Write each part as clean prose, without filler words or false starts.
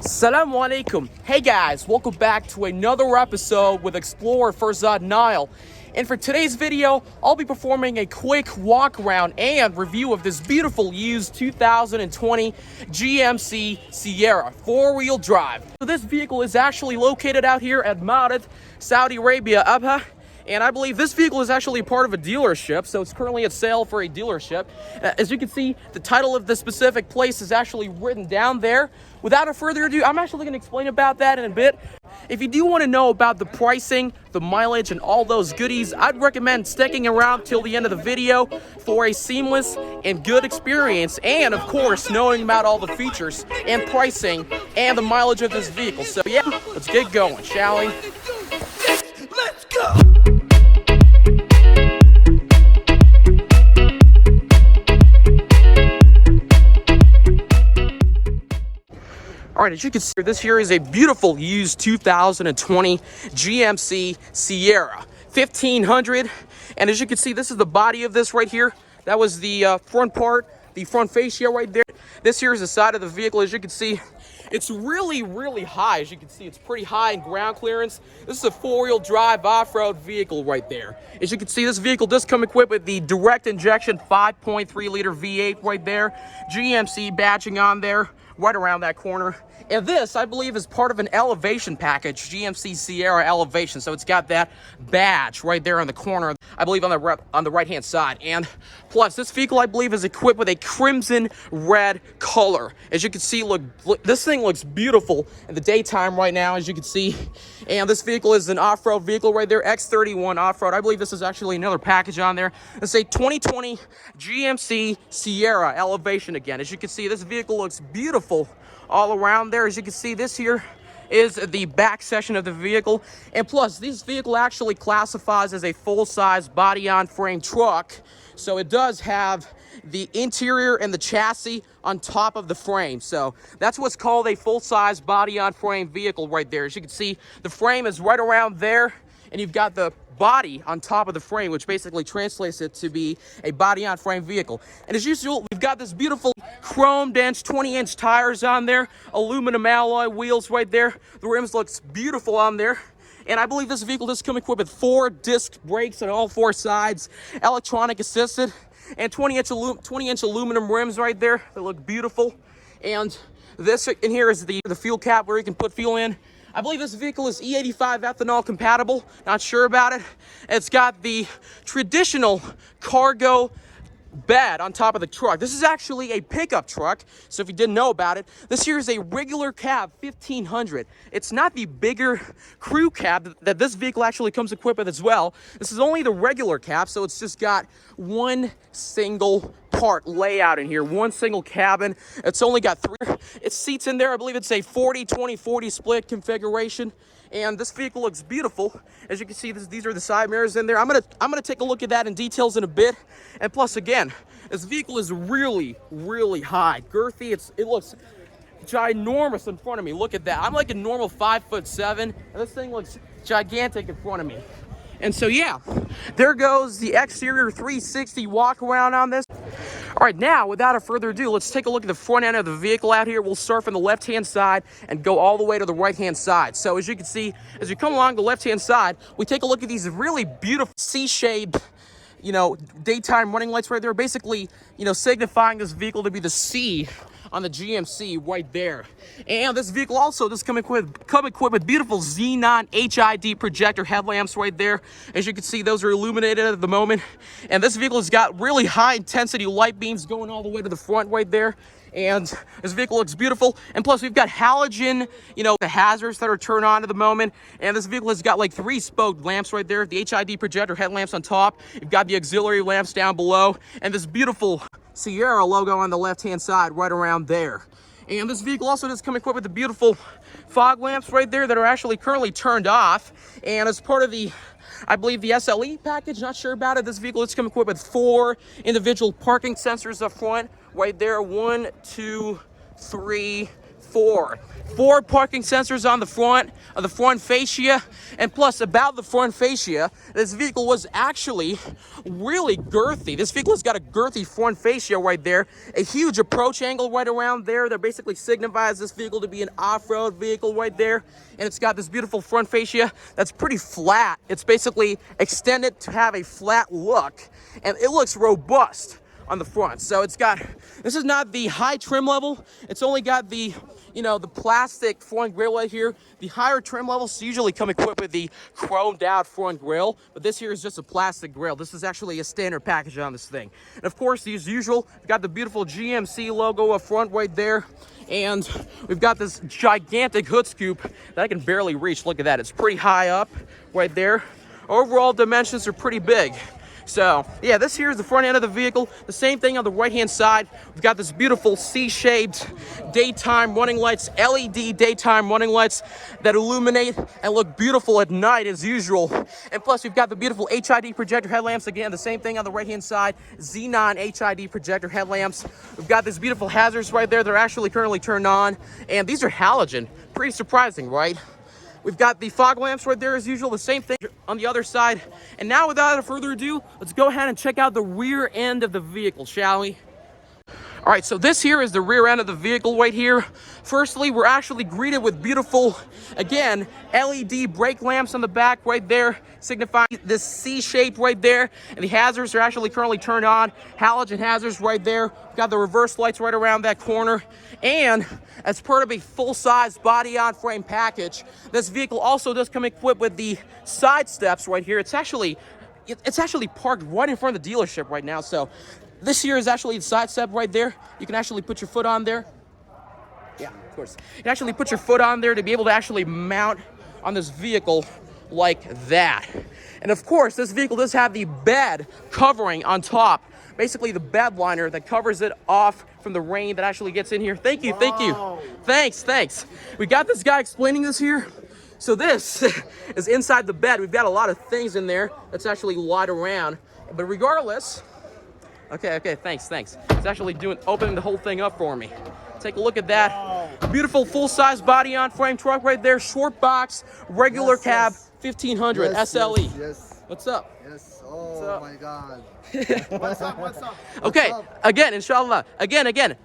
Assalamu alaikum. Hey guys, welcome back to another episode with Explorer Farzad Nile. And for today's video, I'll be performing a quick walk around and review of this beautiful used 2020 GMC Sierra 4-wheel drive. So this vehicle is actually located out here at Abha Saudi Arabia, Abha. And I believe this vehicle is actually part of a dealership, so it's currently at sale for a dealership. As you can see, the title of the specific place is actually written down there. Without further ado, I'm actually going to explain about that in a bit. If you do want to know about the pricing, the mileage, and all those goodies, I'd recommend sticking around till the end of the video for a seamless and good experience, and of course, knowing about all the features and pricing and the mileage of this vehicle. So yeah, let's get going, shall we? Let's go! All right, as you can see, this here is a beautiful used 2020 GMC Sierra 1500. And as you can see, this is the body of this right here. That was the front part, the front fascia right there. This here is the side of the vehicle. As you can see, it's really high. As you can see, it's pretty high in ground clearance. This is a 4-wheel drive off-road vehicle right there. As you can see, this vehicle does come equipped with the direct injection 5.3 liter V8 right there. GMC badging on there, right around that corner. And this, I believe, is part of an elevation package, GMC Sierra Elevation. So it's got that badge right there on the corner, I believe on the right-hand side. And plus, this vehicle, I believe, is equipped with a crimson red color. As you can see, look, this thing looks beautiful in the daytime right now, as you can see. And this vehicle is an off-road vehicle right there, X31 off-road. I believe this is actually another package on there. It's a 2020 GMC Sierra Elevation again. As you can see, this vehicle looks beautiful all around there. As you can see, this here is the back section of the vehicle. And plus, this vehicle actually classifies as a full-size body-on-frame truck. So it does have the interior and the chassis on top of the frame. So that's what's called a full-size body-on-frame vehicle right there. As you can see, the frame is right around there, and you've got the body on top of the frame, which basically translates it to be a body-on-frame vehicle. And as usual, we've got this beautiful chrome-dense 20-inch tires on there, aluminum alloy wheels right there. The rims looks beautiful on there. And I believe this vehicle does come equipped with 4 disc brakes on all 4 sides, electronic assisted, and 20-inch aluminum rims right there. They look beautiful. And this in here is the fuel cap where you can put fuel in. I believe this vehicle is E85 ethanol compatible. Not sure about it. It's got the traditional cargo bed on top of the truck. This is actually a pickup truck, so if you didn't know about it, this here is a regular cab 1500. It's not the bigger crew cab that this vehicle actually comes equipped with as well. This is only the regular cab, so it's just got one single part layout in here, one single cabin. It's only got 3 seats in there. I believe it's a 40-20-40 split configuration. And this vehicle looks beautiful. As you can see, these are the side mirrors in there. I'm gonna take a look at that in details in a bit. And plus, again, this vehicle is really high, girthy. It looks ginormous in front of me. Look at that. I'm like a normal 5'7", and this thing looks gigantic in front of me. And so yeah, there goes the exterior 360 walk around on this. All right, now, without further ado, let's take a look at the front end of the vehicle out here. We'll start from the left-hand side and go all the way to the right-hand side. So as you can see, as you come along the left-hand side, we take a look at these really beautiful C-shaped, daytime running lights right there, basically, signifying this vehicle to be the C on the GMC right there. And this vehicle also does come equipped with beautiful xenon HID projector headlamps right there. As you can see, those are illuminated at the moment. And this vehicle has got really high intensity light beams going all the way to the front right there. And this vehicle looks beautiful. And plus, we've got halogen, the hazards that are turned on at the moment. And this vehicle has got like 3 spoked lamps right there. The HID projector headlamps on top. You've got the auxiliary lamps down below. And this beautiful Sierra logo on the left-hand side right around there. And this vehicle also does come equipped with the beautiful fog lamps right there that are actually currently turned off. And as part of the, I believe, the SLE package, not sure about it, this vehicle does come equipped with 4 individual parking sensors up front right there. 1, 2, 3, four parking sensors on the front of the front fascia. And plus, about the front fascia, this vehicle was actually really girthy. This vehicle has got a girthy front fascia right there, a huge approach angle right around there that basically signifies this vehicle to be an off-road vehicle right there. And it's got this beautiful front fascia that's pretty flat. It's basically extended to have a flat look, and it looks robust on the front. So it's got, this is not the high trim level. It's only got the, you know, the plastic front grille right here. The higher trim levels usually come equipped with the chromed out front grille, but this here is just a plastic grille. This is actually a standard package on this thing. And of course, as usual, we've got the beautiful GMC logo up front right there. And we've got this gigantic hood scoop that I can barely reach. Look at that, it's pretty high up right there. Overall dimensions are pretty big. So yeah, this here is the front end of the vehicle. The same thing on the right hand side. We've got this beautiful C-shaped daytime running lights, LED daytime running lights that illuminate and look beautiful at night as usual. And plus we've got the beautiful HID projector headlamps. Again, the same thing on the right hand side, xenon HID projector headlamps. We've got these beautiful hazards right there. They're actually currently turned on, and these are halogen. Pretty surprising, right? We've got the fog lamps right there as usual, the same thing on the other side. And now without further ado, let's go ahead and check out the rear end of the vehicle, shall we? All right, so this here is the rear end of the vehicle right here. Firstly, we're actually greeted with beautiful, again, LED brake lamps on the back right there, signifying this C shape right there. And the hazards are actually currently turned on. Halogen hazards right there. We've got the reverse lights right around that corner. And as part of a full-size body-on-frame package, this vehicle also does come equipped with the side steps right here. It's actually parked right in front of the dealership right now. So this here is actually the side step right there. You can actually put your foot on there. Yeah, of course. You can actually put your foot on there to be able to actually mount on this vehicle like that. And of course, this vehicle does have the bed covering on top. Basically the bed liner that covers it off from the rain that actually gets in here. Thank you, thank you. Thanks. We got this guy explaining this here. So this is inside the bed. We've got a lot of things in there that's actually light around. But regardless, okay, thanks. It's actually opening the whole thing up for me. Take a look at that. Beautiful full-size body-on-frame truck right there. Short box, regular cab, 1500 SLE. Yes. What's up? Yes. Oh my God. What's up? Okay, again, inshallah. Again.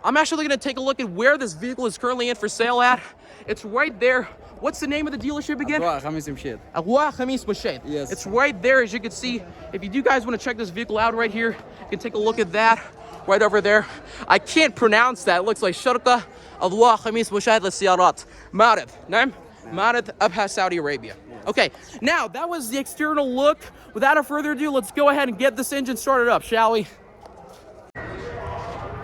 I'm actually going to take a look at where this vehicle is currently in for sale at. It's right there. What's the name of the dealership again? اضواء خميس مشيط. Abha Saudi Arabia. Yes. It's right there, as you can see. If you guys want to check this vehicle out right here, you can take a look at that right over there. I can't pronounce that. It looks like شركة اضواء خميس مشيط للسيارات. معرض. نعم. معرض Abha Saudi Arabia. Okay, now that was the external look. Without further ado, let's go ahead and get this engine started up, shall we?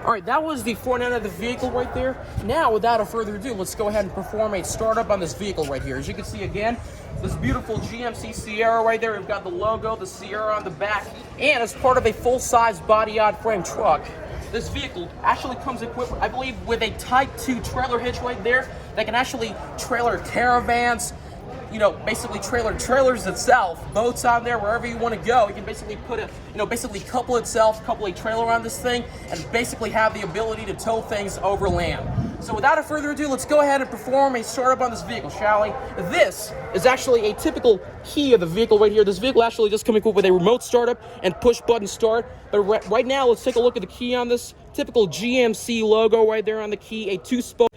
All right, that was the front end of the vehicle right there. Now, without further ado, let's go ahead and perform a startup on this vehicle right here. As you can see again, this beautiful GMC Sierra right there. We've got the logo, the Sierra on the back, and as part of a full-size body-on-frame truck, this vehicle actually comes equipped, I believe, with a Type 2 trailer hitch right there that can actually trailer caravans, you know, basically trailers itself, boats on there, wherever you want to go. You can basically put a, you know, basically couple a trailer on this thing and basically have the ability to tow things over land. So without further ado, let's go ahead and perform a startup on this vehicle, shall we? This is actually a typical key of the vehicle right here. This vehicle actually just comes equipped with a remote startup and push button start. But right now, let's take a look at the key on this. Typical GMC logo right there on the key, a two-spoke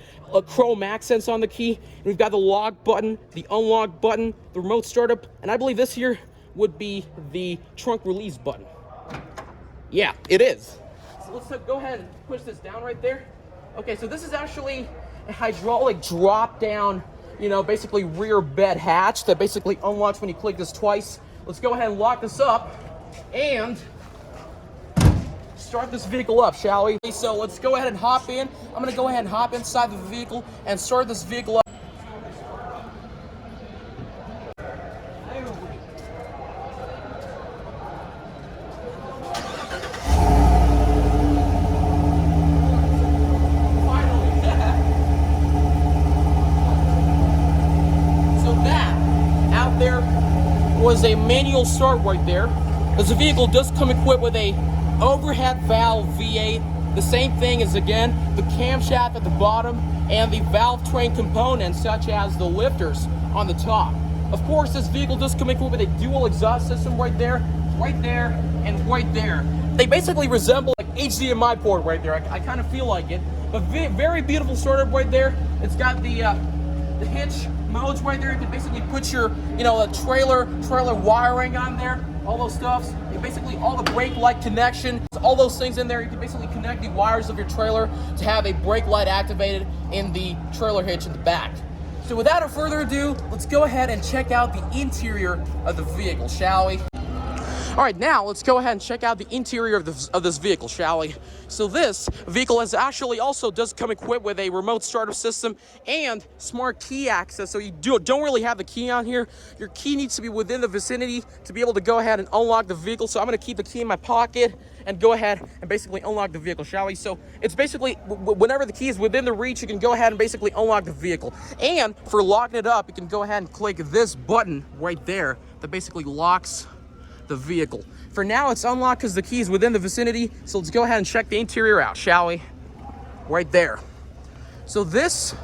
chrome accents on the key. And we've got the lock button, the unlock button, the remote startup, and I believe this here would be the trunk release button. Yeah, it is. So let's go ahead and push this down right there. Okay, so this is actually a hydraulic drop down, you know, basically rear bed hatch that basically unlocks when you click this twice. Let's go ahead and lock this up and start this vehicle up, shall we? So let's go ahead and hop in. I'm gonna go ahead and hop inside the vehicle and start this vehicle up. So that out there was a manual start right there. As the vehicle does come equipped with a overhead valve V8 The same thing is, again, the camshaft at the bottom and the valve train components such as the lifters on the top. Of course, this vehicle does come equipped with a dual exhaust system right there, and right there. They basically resemble like HDMI port right there. I kind of feel like it, but very beautiful startup right there. It's got the hitch modes right there. You can basically put your, a trailer wiring on there, all those stuffs. Basically all the brake light connection, all those things in there. You can basically connect the wires of your trailer to have a brake light activated in the trailer hitch in the back. So without further ado, let's go ahead and check out the interior of the vehicle, shall we? All right, now let's go ahead and check out the interior of this vehicle, shall we? So this vehicle does come equipped with a remote startup system and smart key access. So you don't really have the key on here. Your key needs to be within the vicinity to be able to go ahead and unlock the vehicle. So I'm going to keep the key in my pocket and go ahead and basically unlock the vehicle, shall we? So it's basically, whenever the key is within the reach, you can go ahead and basically unlock the vehicle. And for locking it up, you can go ahead and click this button right there that basically locks the vehicle. For now, it's unlocked because the key is within the vicinity. So let's go ahead and check the interior out, shall we? Right there. So this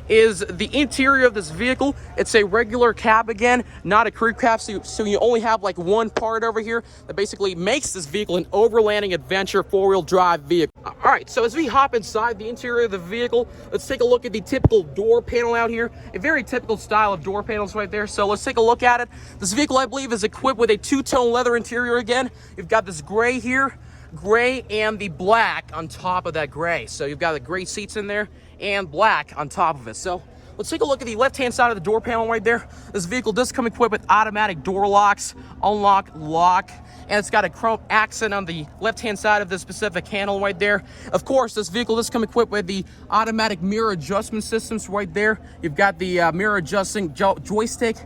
is the interior of this vehicle. It's a regular cab again, not a crew cab, so you only have like one part over here that basically makes this vehicle an overlanding adventure four-wheel drive vehicle. All right, so as we hop inside the interior of the vehicle, let's take a look at the typical door panel out here. A very typical style of door panels right there. So let's take a look at it. This vehicle, I believe, is equipped with a two-tone leather interior again. You've got this gray here, gray, and the black on top of that gray. So you've got the gray seats in there and black on top of it. So let's take a look at the left-hand side of the door panel right there. This vehicle does come equipped with automatic door locks, unlock, lock, and it's got a chrome accent on the left-hand side of the specific handle right there. Of course, this vehicle does come equipped with the automatic mirror adjustment systems right there. You've got the mirror adjusting joystick,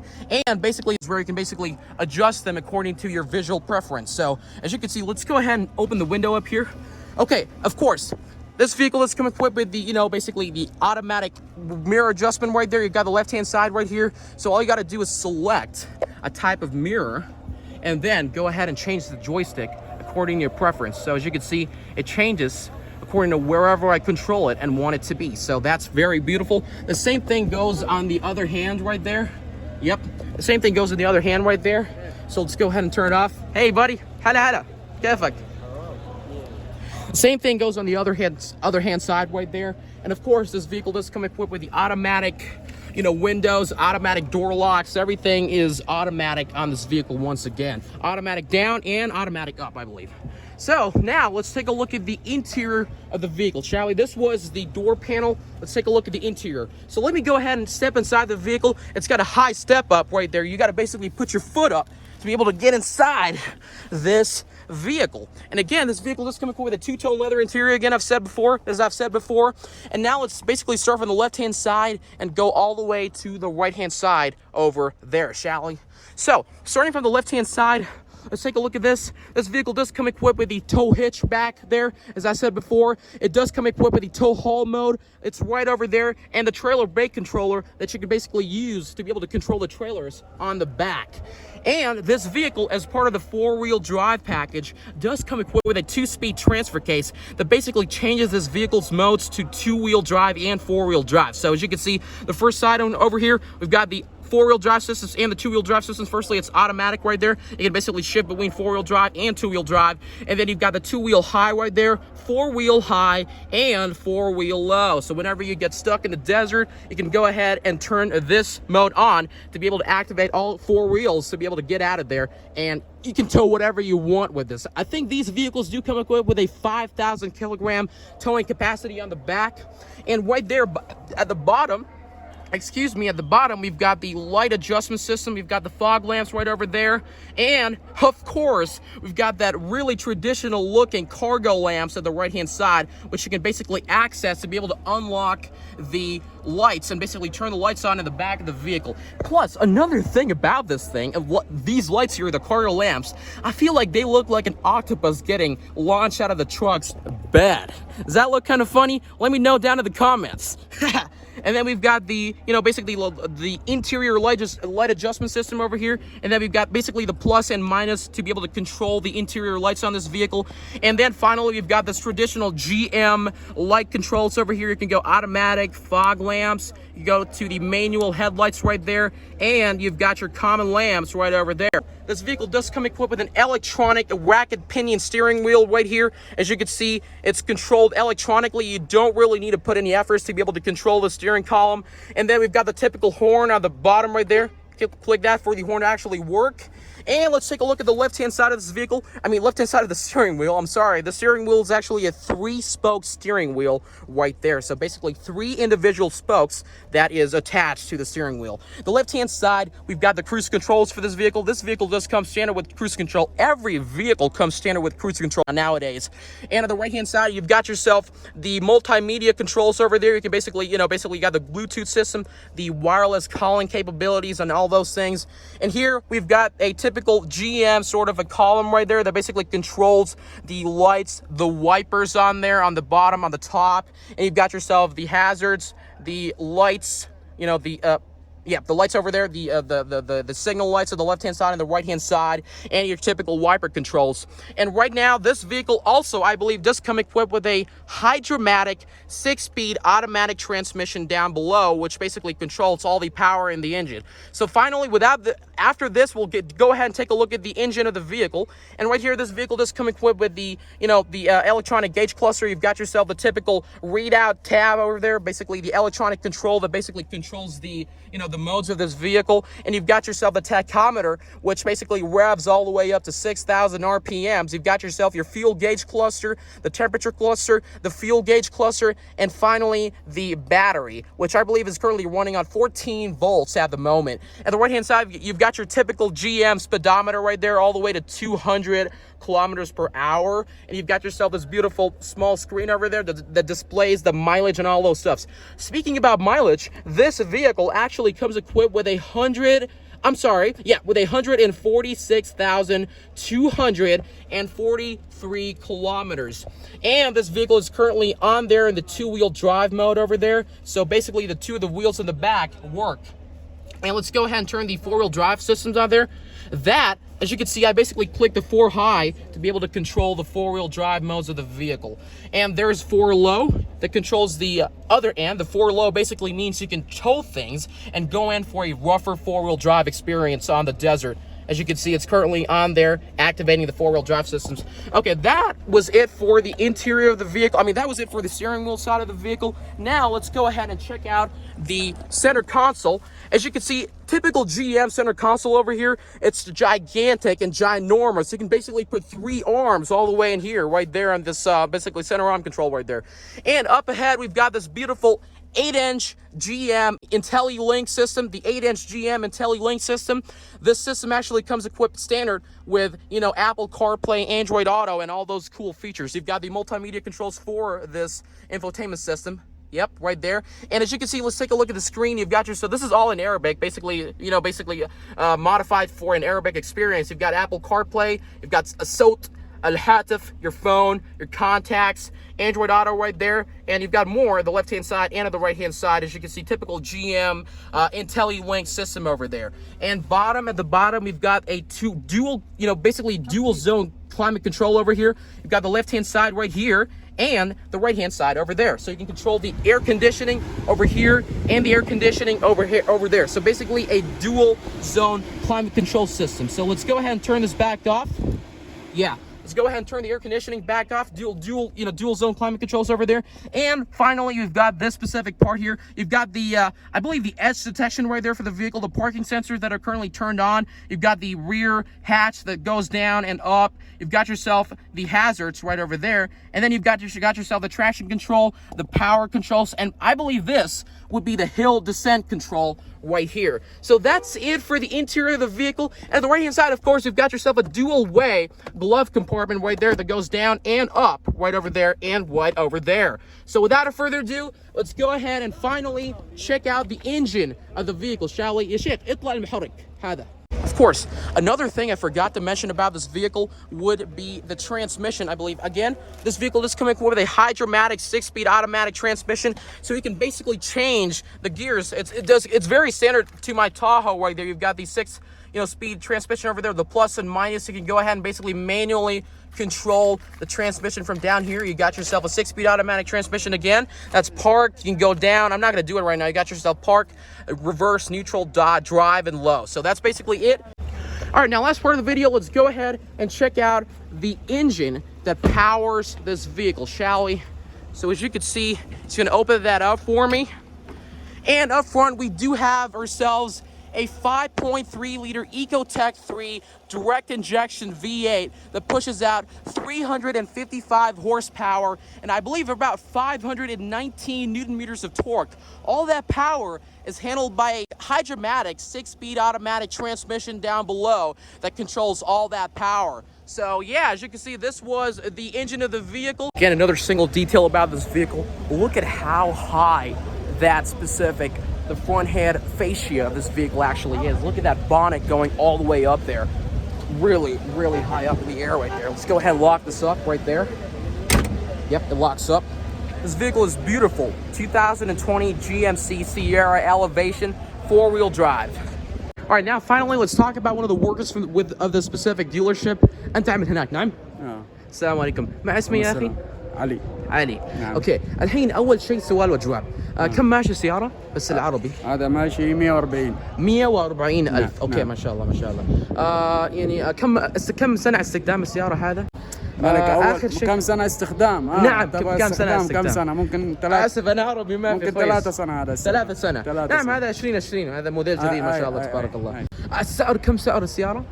and basically it's where you can basically adjust them according to your visual preference. So as you can see, let's go ahead and open the window up here. Okay, of course, this vehicle is come equipped with the, basically the automatic mirror adjustment right there. You've got the left-hand side right here. So all you got to do is select a type of mirror and then go ahead and change the joystick according to your preference. So as you can see, it changes according to wherever I control it and want it to be. So that's very beautiful. The same thing goes on the other hand right there. Yep, the same thing goes on the other hand right there. So let's go ahead and turn it off. Hey buddy, hada. Perfect. Same thing goes on the other hand side right there. And of course, this vehicle does come equipped with the automatic, windows, automatic door locks. Everything is automatic on this vehicle once again. Automatic down and automatic up, I believe. So now let's take a look at the interior of the vehicle, shall we? This was the door panel. Let's take a look at the interior. So let me go ahead and step inside the vehicle. It's got a high step up right there. You got to basically put your foot up to be able to get inside this vehicle. And again, this vehicle does come equipped with a two-tone leather interior, again, as I've said before. And now let's basically start from the left-hand side and go all the way to the right-hand side over there, shall we? So starting from the left-hand side, let's take a look at this. This vehicle does come equipped with the tow hitch back there. As I said before, it does come equipped with the tow haul mode. It's right over there, and the trailer brake controller that you can basically use to be able to control the trailers on the back. And this vehicle, as part of the four-wheel drive package, does come equipped with a two-speed transfer case that basically changes this vehicle's modes to two-wheel drive and four-wheel drive. So as you can see, the first side over here, we've got the four-wheel drive systems and the two-wheel drive systems. Firstly, it's automatic right there. You can basically shift between four-wheel drive and two-wheel drive. And then you've got the two-wheel high right there, four-wheel high, and four-wheel low. So whenever you get stuck in the desert, you can go ahead and turn this mode on to be able to activate all four wheels to be able to get out of there. And you can tow whatever you want with this. I think these vehicles do come equipped with a 5,000 kilogram towing capacity on the back. And right there at the bottom, we've got the light adjustment system. We've got the fog lamps right over there. And of course, we've got that really traditional looking cargo lamps at the right-hand side, which you can basically access to be able to unlock the lights and basically turn the lights on in the back of the vehicle. Plus, another thing about this thing, of what these lights here, the cargo lamps, I feel like they look like an octopus getting launched out of the truck's bed. Does that look kind of funny? Let me know down in the comments. And then we've got the, basically the interior light adjustment system over here. And then we've got basically the plus and minus to be able to control the interior lights on this vehicle. And then finally, we've got this traditional GM light controls over here. You can go automatic, fog lamps. You go to the manual headlights right there. And you've got your common lamps right over there. This vehicle does come equipped with an electronic racket pinion steering wheel right here. As you can see, it's controlled electronically. You don't really need to put any efforts to be able to control the steering column. And then we've got the typical horn on the bottom right there. Click that for the horn to actually work. And let's take a look at the left-hand side of this vehicle. Left-hand side of the steering wheel. I'm sorry. The steering wheel is actually a 3-spoke steering wheel right there. So basically 3 individual spokes that is attached to the steering wheel. The left-hand side, we've got the cruise controls for this vehicle. This vehicle does come standard with cruise control. Every vehicle comes standard with cruise control nowadays. And on the right-hand side, you've got yourself the multimedia controls over there. You can basically you got the Bluetooth system, the wireless calling capabilities, and all those things. And here we've got a typical GM sort of a column right there that basically controls the lights, the wipers on there, on the bottom, on the top, and you've got yourself the hazards, the lights, the lights over there, the signal lights on the left-hand side and the right-hand side, and your typical wiper controls. And right now, this vehicle also, I believe, does come equipped with a hydromatic 6-speed automatic transmission down below, which basically controls all the power in the engine. So finally, after this, we'll go ahead and take a look at the engine of the vehicle. And right here, this vehicle does come equipped with the electronic gauge cluster. You've got yourself the typical readout tab over there, basically the electronic control that basically controls the modes of this vehicle. And you've got yourself the tachometer, which basically revs all the way up to 6,000 RPMs. You've got yourself your fuel gauge cluster, the temperature cluster, the fuel gauge cluster, and finally the battery, which I believe is currently running on 14 volts at the moment. At the right hand side, you've got your typical GM speedometer right there, all the way to 200 kilometers per hour. And you've got yourself this beautiful small screen over there that displays the mileage and all those stuffs. Speaking about mileage, this vehicle actually comes equipped with 146,243 kilometers. And this vehicle is currently on there in the 2-wheel drive mode over there. So basically the 2 of the wheels in the back work. And let's go ahead and turn the 4-wheel drive systems on there. That, as you can see, I basically clicked the 4 high to be able to control the 4-wheel drive modes of the vehicle. And there's 4 low that controls the other end. The 4 low basically means you can tow things and go in for a rougher 4-wheel drive experience on the desert. As you can see, it's currently on there, activating the 4-wheel drive systems. Okay, that was it for the interior of the vehicle. That was it for the steering wheel side of the vehicle. Now, let's go ahead and check out the center console. As you can see, typical GM center console over here, it's gigantic and ginormous. You can basically put 3 arms all the way in here, right there on this basically center arm control right there. And up ahead, we've got this beautiful 8-inch GM IntelliLink system, the 8-inch GM IntelliLink system. This system actually comes equipped standard with, Apple CarPlay, Android Auto, and all those cool features. You've got the multimedia controls for this infotainment system. Yep, right there. And as you can see, let's take a look at the screen. You've got so this is all in Arabic, basically, modified for an Arabic experience. You've got Apple CarPlay, you've got Asot, Al-Hatif, your phone, your contacts, Android Auto right there, and you've got more at the left-hand side and at the right-hand side. As you can see, typical GM IntelliLink system over there. And at the bottom, we've got a dual zone climate control over here. You've got the left-hand side right here and the right-hand side over there. So you can control the air conditioning over here and the air conditioning over there. So basically a dual zone climate control system. So let's go ahead and turn this back off. Yeah. Let's go ahead and turn the air conditioning back off. Dual zone climate controls over there. And finally, you've got this specific part here. You've got the, I believe the edge detection right there for the vehicle, the parking sensors that are currently turned on. You've got the rear hatch that goes down and up. You've got yourself the hazards right over there. And then you've got yourself the traction control, the power controls, and I believe this would be the hill descent control right here. So that's it for the interior of the vehicle. And at the right hand side, of course, you've got yourself a dual way glove compartment right there that goes down and up right over there and right over there. So without further ado, let's go ahead and finally check out the engine of the vehicle, shall we? يا شيخ اطلع المحرك هذا. Of course, another thing I forgot to mention about this vehicle would be the transmission, I believe. Again, this vehicle is coming with a hydromatic 6-speed automatic transmission, so you can basically change the gears. It's very standard to my Tahoe right there. You've got these 6-speed transmission over there, the plus and minus. You can go ahead and basically manually control the transmission from down here. You got yourself a 6-speed automatic transmission. Again, that's parked. You can go down. I'm not going to do it right now. You got yourself park, reverse, neutral, drive, and low. So that's basically it. All right, now last part of the video, let's go ahead and check out the engine that powers this vehicle, shall we? So as you can see, it's going to open that up for me. And up front, we do have ourselves a 5.3-liter Ecotec 3 direct injection V8 that pushes out 355 horsepower and I believe about 519 newton meters of torque. All that power is handled by a hydromatic 6-speed automatic transmission down below that controls all that power. So yeah, as you can see, this was the engine of the vehicle. Again, another single detail about this vehicle. Look at how high that specific the front head fascia of this vehicle actually is. Look at that bonnet going all the way up there. Really, really high up in the air right there. Let's go ahead and lock this up right there. Yep, it locks up. This vehicle is beautiful. 2020 GMC Sierra Elevation, 4-wheel drive. All right, now finally, let's talk about one of the workers of the specific dealership. أنت عمل هناك نعم؟ السلام عليكم. ما اسمي يا أخي؟ علي. علي. نعم. اوكي، الحين أول شيء سؤال وجواب. كم ماشي السيارة؟ بس العربي. هذا ماشي 140. 140 ألف. نعم. اوكي، نعم. ما شاء الله ما شاء الله. يعني كم سنة استخدام السيارة هذا؟ مالك آخر شيء كم سنة استخدام؟ نعم، كم سنة استخدام؟ كم سنة؟ ممكن 3. آسف أنا عربي ما في ممكن كويس. 3 سنة هذا. 3 سنة. نعم، هذا 2020 هذا موديل جديد ما شاء الله تبارك الله. السعر كم سعر السيارة؟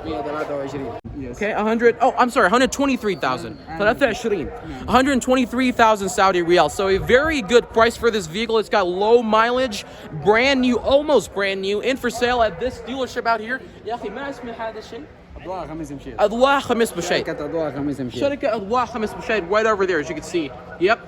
123. Okay, 100. Oh, I'm sorry, 123,000. 123,000 Saudi riyal. So a very good price for this vehicle. It's got low mileage, brand new, almost brand new, in for sale at this dealership out here. يا أخي ما اسم هذا الشيء؟ اضواء خميس مشيط. اضواء خميس مشيط. شركة اضواء خميس مشيط. شركة اضواء خميس مشيط right over there, as you can see. Yep.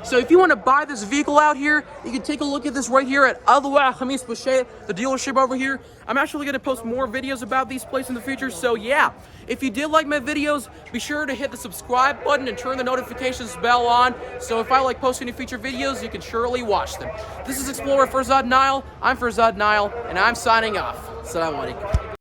So if you want to buy this vehicle out here, you can take a look at this right here at Abha Saudi Arabia, the dealership over here. I'm actually going to post more videos about these places in the future. So yeah, if you did like my videos, be sure to hit the subscribe button and turn the notifications bell on. So if I like posting any future videos, you can surely watch them. This is Explorer Farzad Nile. I'm Farzad Nile, and I'm signing off. Assalamu alaikum.